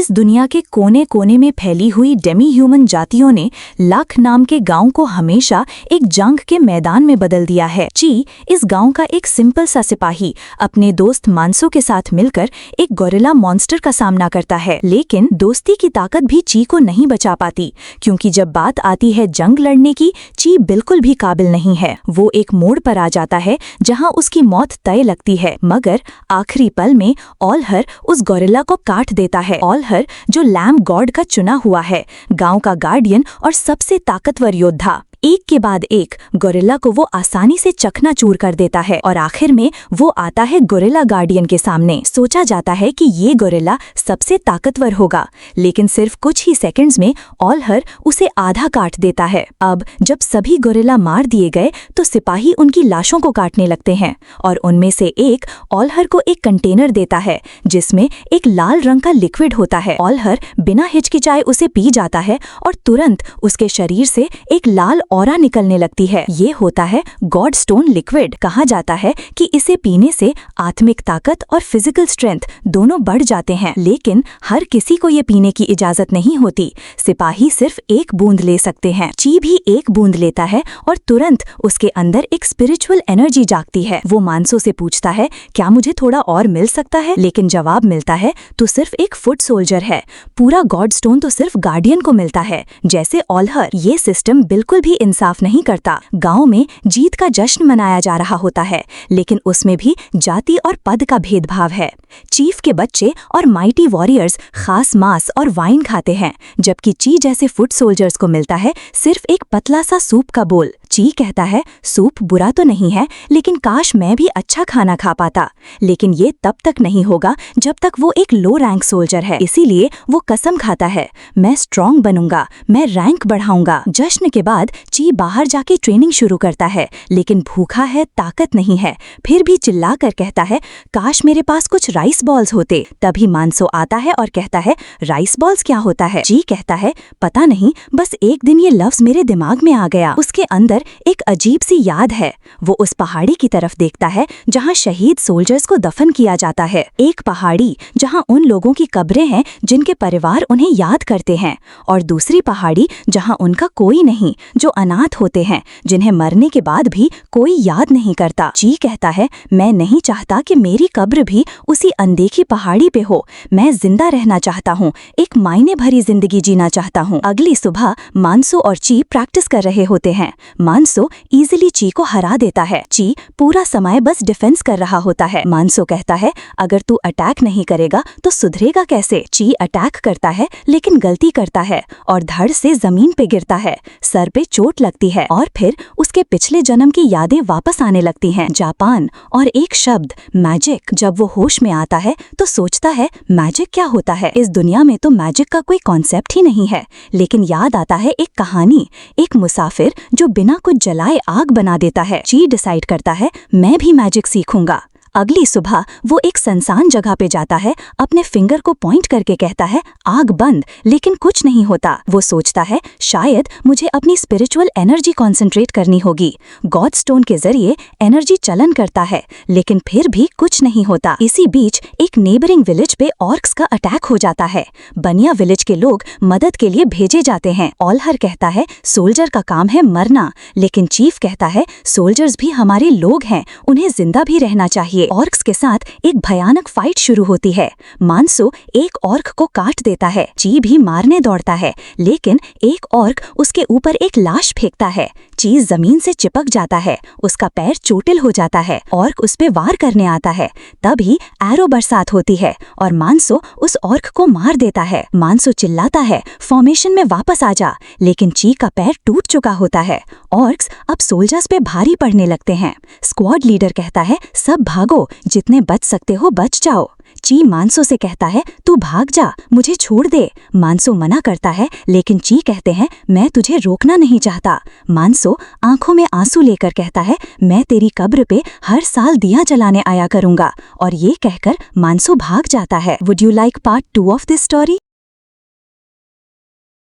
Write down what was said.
इस दुनिया के कोने कोने में फैली हुई डेमी ह्यूमन जातियों ने लाख नाम के गांव को हमेशा एक जंग के मैदान में बदल दिया है। ची इस गांव का एक सिंपल सा सिपाही अपने दोस्त मानसो के साथ मिलकर एक गोरिल्ला मॉन्स्टर का सामना करता है, लेकिन दोस्ती की ताकत भी ची को नहीं बचा पाती, क्योंकि जब बात आती है जंग लड़ने की, ची बिल्कुल भी काबिल नहीं है। वो एक मोड़ पर आ जाता है जहां उसकी मौत तय लगती है, मगर आखिरी पल में ऑलहर उस गोरिल्ला को काट देता है। ऑलहर जो लैम्ब गॉड का चुना हुआ है, गांव का गार्डियन और सबसे ताकतवर योद्धा, एक के बाद एक गोरिल्ला को वो आसानी से चकनाचूर कर देता है और आखिर में वो आता है गोरिल्ला गार्डियन के सामने। सोचा जाता है कि ये गोरिल्ला सबसे ताकतवर होगा, लेकिन सिर्फ कुछ ही सेकंड्स में ऑलहर उसे आधा काट देता है। अब जब सभी गोरिल्ला मार दिए गए तो सिपाही उनकी लाशों को काटने लगते हैं और उनमें से एक ऑलहर को एक कंटेनर देता है जिसमें एक लाल रंग का लिक्विड होता है। ऑलहर बिना हिचकिचाए उसे पी जाता है और तुरंत उसके शरीर से एक लाल ऑरा निकलने लगती है। ये होता है गॉड स्टोन लिक्विड। कहा जाता है कि इसे पीने से आत्मिक ताकत और फिजिकल स्ट्रेंथ दोनों बढ़ जाते हैं, लेकिन हर किसी को ये पीने की इजाजत नहीं होती। सिपाही सिर्फ एक बूंद ले सकते हैं। ची भी एक बूंद लेता है और तुरंत उसके अंदर एक स्पिरिचुअल एनर्जी जागती है। वो मानसो से पूछता है, क्या मुझे थोड़ा और मिल सकता है? लेकिन जवाब मिलता है, तू सिर्फ एक फुट सोल्जर है, पूरा गॉड स्टोन तो सिर्फ गार्डियन को मिलता है, जैसे ऑलहर। ये सिस्टम बिल्कुल भी इंसाफ नहीं करता। गांव में जीत का जश्न मनाया जा रहा होता है, लेकिन उसमें भी जाति और पद का भेदभाव है। चीफ के बच्चे और माइटी वॉरियर्स खास मांस और वाइन खाते हैं, जबकि ची जैसे फुट सोल्जर्स को मिलता है सिर्फ एक पतला सा सूप का बोल। ची कहता है, सूप बुरा तो नहीं है, लेकिन काश मैं भी अच्छा खाना खा पाता। लेकिन ये तब तक नहीं होगा जब तक वो एक लो रैंक सोल्जर है। इसीलिए वो कसम खाता है, मैं स्ट्रांग बनूंगा, मैं रैंक बढ़ाऊंगा। जश्न के बाद ची बाहर जाके ट्रेनिंग शुरू करता है, लेकिन भूखा है, ताकत नहीं है। फिर भी चिल्ला कर कहता है, काश मेरे पास कुछ राइस बॉल्स होते। तभी मानसो आता है और कहता है, राइस बॉल्स क्या होता है? ची कहता है, पता नहीं, बस एक दिन ये लफ्ज मेरे दिमाग में आ गया। उसके अंदर एक अजीब सी याद है। वो उस पहाड़ी की तरफ देखता है जहां शहीद सोल्जर्स को दफन किया जाता है। एक पहाड़ी जहां उन लोगों की कब्रें हैं जिनके परिवार उन्हें याद करते हैं, और दूसरी पहाड़ी जहां उनका कोई नहीं, जो अनाथ होते हैं, जिन्हें मरने के बाद भी कोई याद नहीं करता। ची कहता है, मैं नहीं चाहता कि मेरी कब्र भी उसी अनदेखी पहाड़ी पे हो। मैं जिंदा रहना चाहता हूँ, एक मायने भरी जिंदगी जीना चाहता हूँ। अगली सुबह मानसो और ची प्रैक्टिस कर रहे होते हैं। मानसो इजीली ची को हरा देता है। ची पूरा समय बस डिफेंस कर रहा होता है। मानसो कहता है, अगर तू अटैक नहीं करेगा तो सुधरेगा कैसे? ची अटैक करता है, लेकिन गलती करता है और धड़ से जमीन पे गिरता है। सर पे चोट लगती है और फिर उसके पिछले जन्म की यादें वापस आने लगती हैं। जापान और एक शब्द मैजिक। जब वो होश में आता है तो सोचता है, मैजिक क्या होता है? इस दुनिया में तो मैजिक का कोई कॉन्सेप्ट ही नहीं है। लेकिन याद आता है एक कहानी, एक मुसाफिर जो बिना कुछ जलाए आग बना देता है। ची डिसाइड करता है, मैं भी मैजिक सीखूंगा। अगली सुबह वो एक सुनसान जगह पे जाता है, अपने फिंगर को पॉइंट करके कहता है, आग बंद, लेकिन कुछ नहीं होता। वो सोचता है, शायद मुझे अपनी स्पिरिचुअल एनर्जी कंसंट्रेट करनी होगी। गॉड स्टोन के जरिए एनर्जी चलन करता है, लेकिन फिर भी कुछ नहीं होता। इसी बीच एक नेबरिंग विलेज पे ऑर्क्स का अटैक हो जाता है। बनिया विलेज के लोग मदद के लिए भेजे जाते हैं। ऑलहर कहता है, सोल्जर का काम है मरना, लेकिन चीफ कहता है, सोल्जर्स भी हमारे लोग हैं, उन्हें जिंदा भी रहना चाहिए। ऑर्क्स के साथ एक भयानक फाइट शुरू होती है। मानसो एक ऑर्क को काट देता है। ची भी मारने दौड़ता है, लेकिन एक ऑर्क उसके ऊपर एक लाश फेंकता है। ची जमीन से चिपक जाता है, उसका पैर चोटिल हो जाता है। ऑर्क उस पे वार करने आता है, तभी एरो बरसात होती है और मानसो उस ऑर्क को मार देता है। मानसो चिल्लाता है, फॉर्मेशन में वापस आ जा, लेकिन ची का पैर टूट चुका होता है। ऑर्क्स अब सोल्जर्स पे भारी पड़ने लगते हैं। स्क्वाड लीडर कहता है, सब भागो, जितने बच सकते हो बच जाओ। ची मानसो से कहता है, तू भाग जा, मुझे छोड़ दे। मानसो मना करता है, लेकिन ची कहते हैं, मैं तुझे रोकना नहीं चाहता। मानसो आंखों में आंसू लेकर कहता है, मैं तेरी कब्र पे हर साल दिया जलाने आया करूंगा। और ये कहकर मानसो भाग जाता है। Would you like part 2 of this story?